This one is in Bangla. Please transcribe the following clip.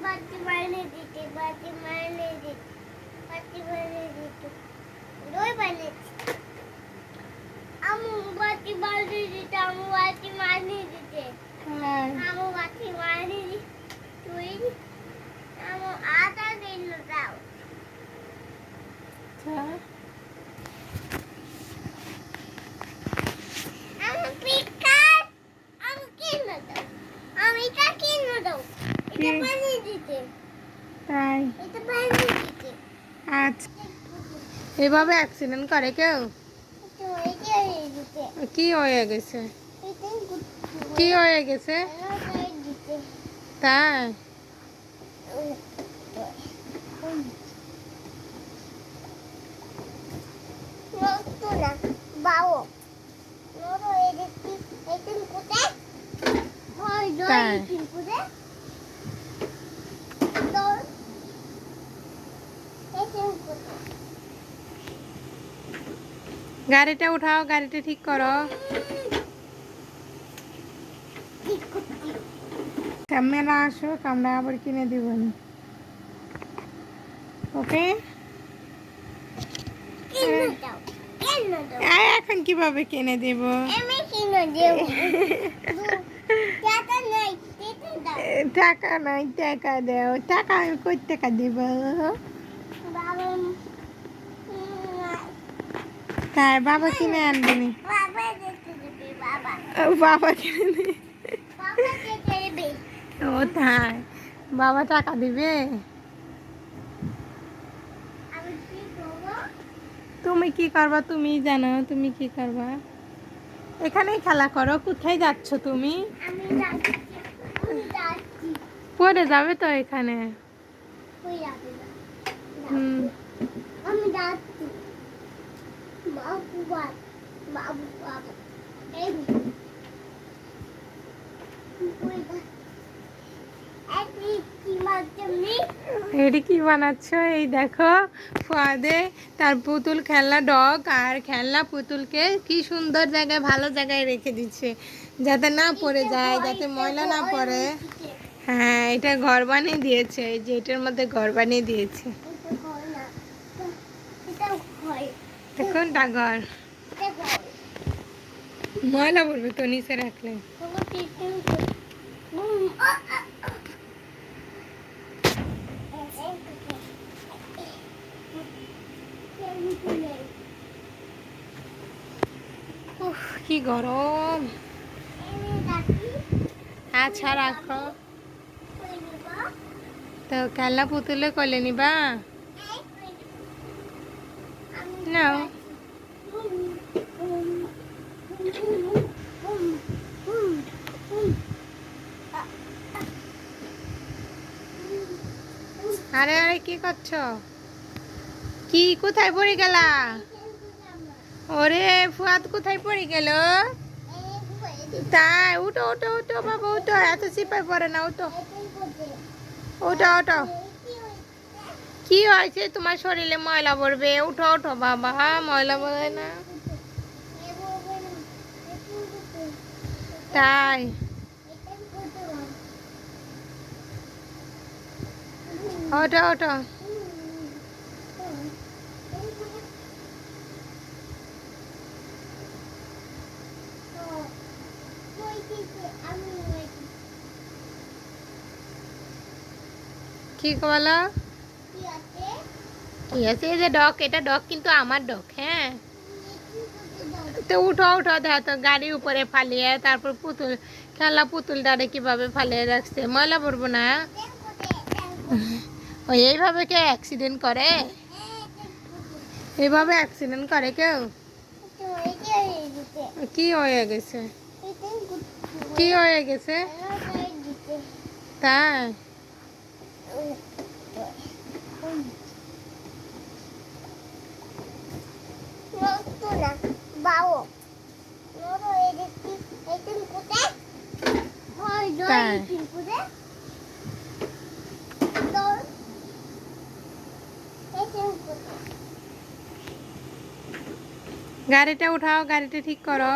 बाती मारने दीते बाती मारने दीते बाती मारने दीते दोय बने आमु बाती मारने दीते आमु बाती मारने दीते आमु बाती मारने दी तुई आमु आधा दिन लगाओ आमु पिकार आमु किन दो आमु इटा किन दो इटा पानी दीते তাই इटा पानी दीते আচ্ছা এভাবে অ্যাক্সিডেন্ট করে কেউ तो इटा दीते কি হয়ে গেছে इटा কি হয়ে গেছে दीते তাই Nocturna, bawo. Noro edeki, etin kute. Hoy, do তাই etin kute. Do etin kute. গাড়িটা উঠাও গাড়িটা ঠিক করো ক্যামেরা আসো আমরা আবার কিনে দিব ওকে Kino daw. Kino daw. এখন কিভাবে কিনে দিব Emi kino daw. Tata nai, tita daw. টাকা নাই টাকা দাও টাকা আমি কই টাকা দিব Baba. তাই বাবা কিনে আনবে নি Baba dete dibi baba. বাবা কিনে নি Baba dete dibi. ও তাই বাবা টাকা দিবে Ami ki করব? তুমি কি করবা তুমি জানো তুমি কি করবা এখানেই খেলা করো কোথায় যাচ্ছ তুমি আমি যাচ্ছি। আমি যাচ্ছি। পড়ে যাবে তো এখানে কই যাবে না? হুম আমি যাচ্ছি। বাবু বাবু বাবু এই কই যা একই কি মাধ্যমে এটি কি বানাচ্ছ এই দেখো ফাদে তার পুতুল খেলনা ডগ আর খেলনা পুতুলকে কি সুন্দর জায়গায় ভালো জায়গায় রেখে দিচ্ছে যাতে না পড়ে যায় যাতে ময়লা না পড়ে হ্যাঁ এটা ঘর বানিয়ে দিয়েছে এই যে এটার মধ্যে ঘর বানিয়ে দিয়েছে এটা হয় না এটা হয় কোনটা ঘর এটা হয় ময়লা পড়বে তো নিচে রাখলে কোনো টিটিং উফ কি গরম আচ্ছা রাখো তো খেলনা পুতুলে কলে নিবা নাও আরে আরে কি করছো কি কোথায় পড়ে গেলা ওরে ফুয়াদ কোথায় পড়ে গেল তাই উঠো উঠো উঠো বাবা উঠো এত চিপাই পড়ে না উঠো উঠো উঠো কি হয়েছে তোমার শরীরে ময়লা পড়বে উঠো উঠো বাবা ময়লা পড়ে না তাই ওঠো ওঠো কি বলো কি আছে এই যে ডগ এটা ডগ কিন্তু আমার ডগ হ্যাঁ তো উঠো উঠো দেখো তো গাড়ির উপরে ফালিয়ে তারপর পুতুল খেলা পুতুলটারে কিভাবে ফালিয়ে রাখছে ময়লা পড়বো না ওই এইভাবে কে অ্যাক্সিডেন্ট করে এইভাবে অ্যাক্সিডেন্ট করে কেউ কি হয়ে গেছে কি হয়ে গেছে তাই নতো না বাও নতো এই দেখি এই টিঙ্কুতে হয় তাই? জয় টিঙ্কুতে তো এই টিঙ্কুতে গাড়িটা উঠাও, গাড়িটা ঠিক করো।